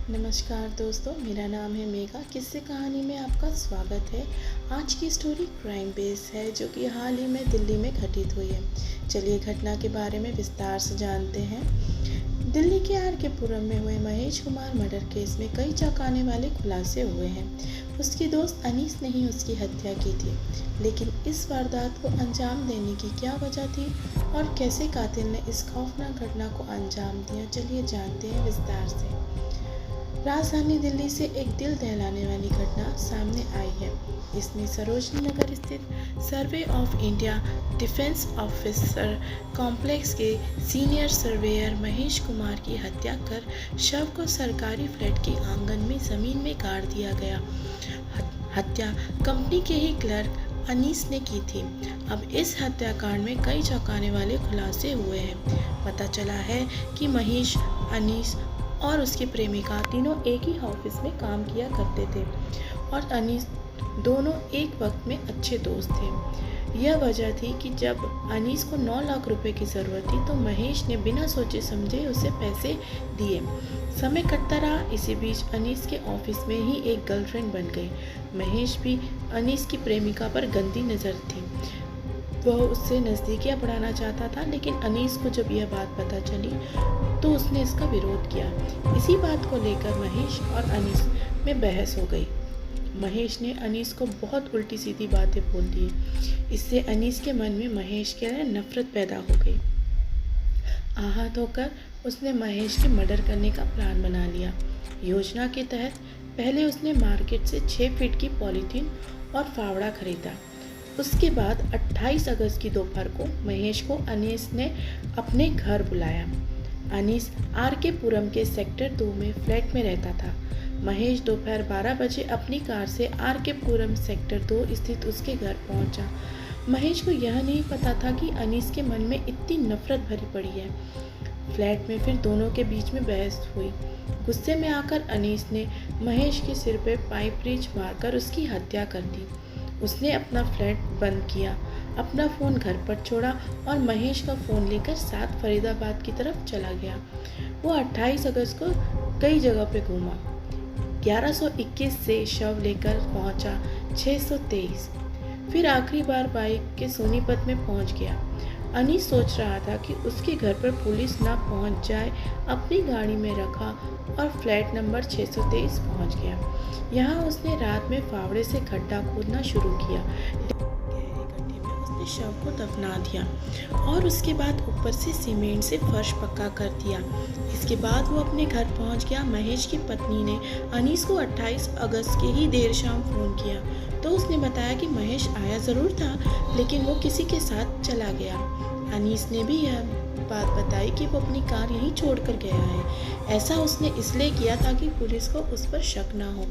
नमस्कार दोस्तों, मेरा नाम है मेघा। किस्से कहानी में आपका स्वागत है। आज की स्टोरी क्राइम बेस है जो कि हाल ही में दिल्ली में घटित हुई है। चलिए घटना के बारे में विस्तार से जानते हैं। दिल्ली के आर के पुरम में हुए महेश कुमार मर्डर केस में कई चौंकाने वाले खुलासे हुए हैं। उसकी दोस्त अनीस ने ही उसकी हत्या की थी, लेकिन इस वारदात को अंजाम देने की क्या वजह थी और कैसे कातिल ने इस खौफनाक घटना को अंजाम दिया, चलिए जानते हैं विस्तार से। राजधानी दिल्ली से एक दिल दहलाने वाली घटना सामने आई है। इसमें सरोजनी नगर स्थित survey of India defence officer complex के सीनियर सर्वेयर महेश कुमार की हत्या कर शव को सरकारी फ्लैट के आंगन में जमीन में गाड़ दिया गया। हत्या कंपनी के ही क्लर्क अनीस ने की थी। अब इस हत्याकांड में कई चौंकाने वाले खुलासे हुए हैं। पता चला है कि महेश, अनीस और उसकी प्रेमिका तीनों एक ही ऑफिस में काम किया करते थे और अनीस दोनों एक वक्त में अच्छे दोस्त थे। यह वजह थी कि जब अनीस को 9 लाख रुपए की ज़रूरत थी तो महेश ने बिना सोचे समझे उसे पैसे दिए। समय कटता रहा। इसी बीच अनीस के ऑफिस में ही एक गर्लफ्रेंड बन गई। महेश भी अनीस की प्रेमिका पर गंदी नज़र थी। वह उससे नज़दीकियाँ बढ़ाना चाहता था, लेकिन अनीस को जब यह बात पता चली तो उसने इसका विरोध किया। इसी बात को लेकर महेश और अनीस में बहस हो गई। महेश ने अनीस को बहुत उल्टी सीधी बातें बोल दी। इससे अनीस के मन में महेश के लिए नफरत पैदा हो गई। आहत होकर उसने महेश के मर्डर करने का प्लान बना लिया। योजना के तहत पहले उसने मार्केट से 6 फीट की पॉलीथीन और फावड़ा खरीदा। उसके बाद 28 अगस्त की दोपहर को महेश को अनीस ने अपने घर बुलाया। अनीस आर के पुरम के सेक्टर 2 में फ्लैट में रहता था। महेश दोपहर 12 बजे अपनी कार से आर के पुरम सेक्टर 2 स्थित उसके घर पहुंचा। महेश को यह नहीं पता था कि अनीस के मन में इतनी नफरत भरी पड़ी है। फ्लैट में फिर दोनों के बीच में बहस हुई। गुस्से में आकर अनीस ने महेश के सिर पे पाइप रीच मारकर उसकी हत्या कर दी। उसने अपना फ्लैट बंद किया, अपना फ़ोन घर पर छोड़ा और महेश का फ़ोन लेकर साथ फरीदाबाद की तरफ चला गया। वो 28 अगस्त को कई जगह पे घूमा। 1121 से शव लेकर पहुंचा 623। फिर आखिरी बार बाइक के सोनीपत में पहुंच गया। अनीस सोच रहा था कि उसके घर पर पुलिस ना पहुंच जाए। अपनी गाड़ी में रखा और फ्लैट नंबर 623 पहुंच गया। यहाँ उसने रात में फावड़े से गड्ढा खोदना शुरू किया। गहरे गड्ढे में उसने शव को दफना दिया और उसके बाद ऊपर से सीमेंट से फर्श पक्का कर दिया। इसके बाद वो अपने घर पहुंच गया। महेश की पत्नी ने अनीस को 28 अगस्त के ही देर शाम फ़ोन किया तो उसने बताया कि महेश आया ज़रूर था, लेकिन वो किसी के साथ चला गया। अनीस ने भी यह बात बताई कि वो अपनी कार यहीं छोड़कर गया है। ऐसा उसने इसलिए किया ताकि पुलिस को उस पर शक ना हो।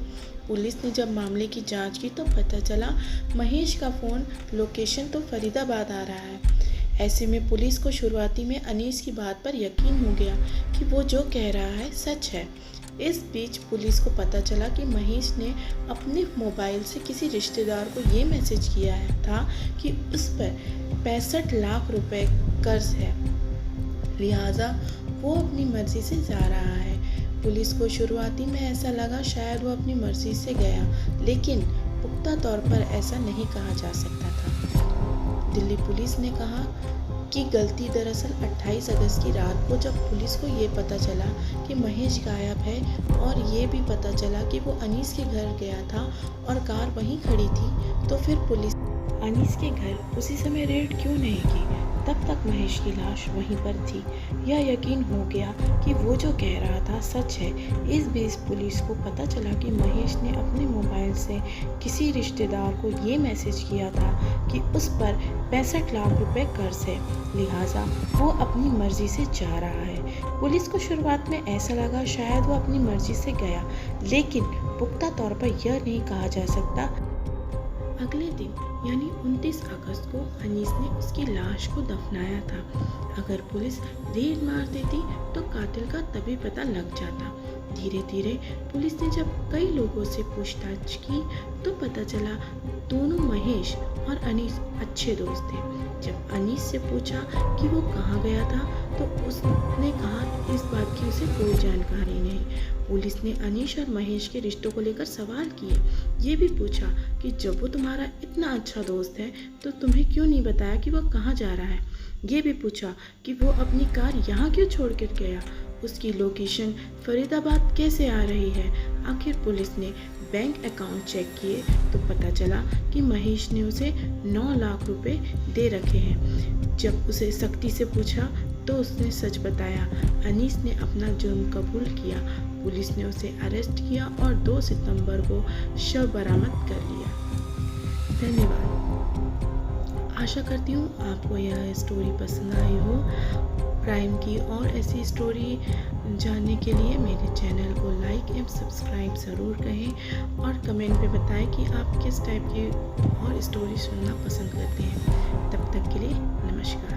पुलिस ने जब मामले की जांच की तो पता चला महेश का फ़ोन लोकेशन तो फरीदाबाद आ रहा है। ऐसे में पुलिस को शुरुआती में अनीस की बात पर यकीन हो गया कि वो जो कह रहा है सच है। इस बीच पुलिस को पता चला कि महेश ने अपने मोबाइल से किसी रिश्तेदार को ये मैसेज किया था कि उस पर 65 लाख रुपए कर्ज है, लिहाजा वो अपनी मर्जी से जा रहा है। पुलिस को शुरुआती में ऐसा लगा शायद वो अपनी मर्जी से गया, लेकिन पुख्ता तौर पर ऐसा नहीं कहा जा सकता था। दिल्ली पुलिस ने कहा कि गलती दरअसल 28 अगस्त की रात को जब पुलिस को ये पता चला कि महेश गायब है और ये भी पता चला कि वो अनीस के घर गया था और कार वहीं खड़ी थी, तो फिर पुलिस अनीस के घर उसी समय रेड क्यों नहीं की। तब तक महेश की लाश वहीं पर थी। यह यकीन हो गया कि वो जो कह रहा था सच है। इस बीच पुलिस को पता चला कि महेश ने अपने मोबाइल से किसी रिश्तेदार को ये मैसेज किया था कि उस पर 65 लाख रुपए कर्ज है, लिहाजा वो अपनी मर्जी से जा रहा है। पुलिस को शुरुआत में ऐसा लगा शायद वो अपनी मर्जी से गया, लेकिन पुख्ता तौर पर यह नहीं कहा जा सकता। अगले दिन यानी 29 अगस्त को अनीस ने उसकी लाश को दफनाया था। अगर पुलिस देर मार देती तो कातिल का तभी पता लग जाता। धीरे धीरे पुलिस ने जब कई लोगों से पूछताछ की तो पता चला दोनों महेश और अनीस अच्छे दोस्त थे। जब अनीस से पूछा कि वो कहाँ गया था तो उसने कहा इस बात की उसे कोई जानकारी नहीं। पुलिस ने अनीश और महेश के रिश्तों को लेकर सवाल किए। ये भी पूछा कि जब वो तुम्हारा इतना अच्छा दोस्त है तो तुम्हें क्यों नहीं बताया कि वो कहाँ जा रहा है। ये भी पूछा कि वो अपनी कार यहाँ क्यों छोड़ कर गया, उसकी लोकेशन फरीदाबाद कैसे आ रही है। आखिर पुलिस ने बैंक अकाउंट चेक किए तो पता चला कि महेश ने उसे 9 लाख रुपए दे रखे हैं। जब उसे सख्ती से पूछा तो उसने सच बताया। अनीस ने अपना जुर्म कबूल किया। पुलिस ने उसे अरेस्ट किया और 2 सितंबर को शव बरामद कर लिया। धन्यवाद। आशा करती हूँ आपको यह स्टोरी पसंद आई हो। क्राइम की और ऐसी स्टोरी जानने के लिए मेरे चैनल को लाइक एंड सब्सक्राइब ज़रूर करें और कमेंट में बताएं कि आप किस टाइप की और स्टोरी सुनना पसंद करते हैं। तब तक के लिए नमस्कार।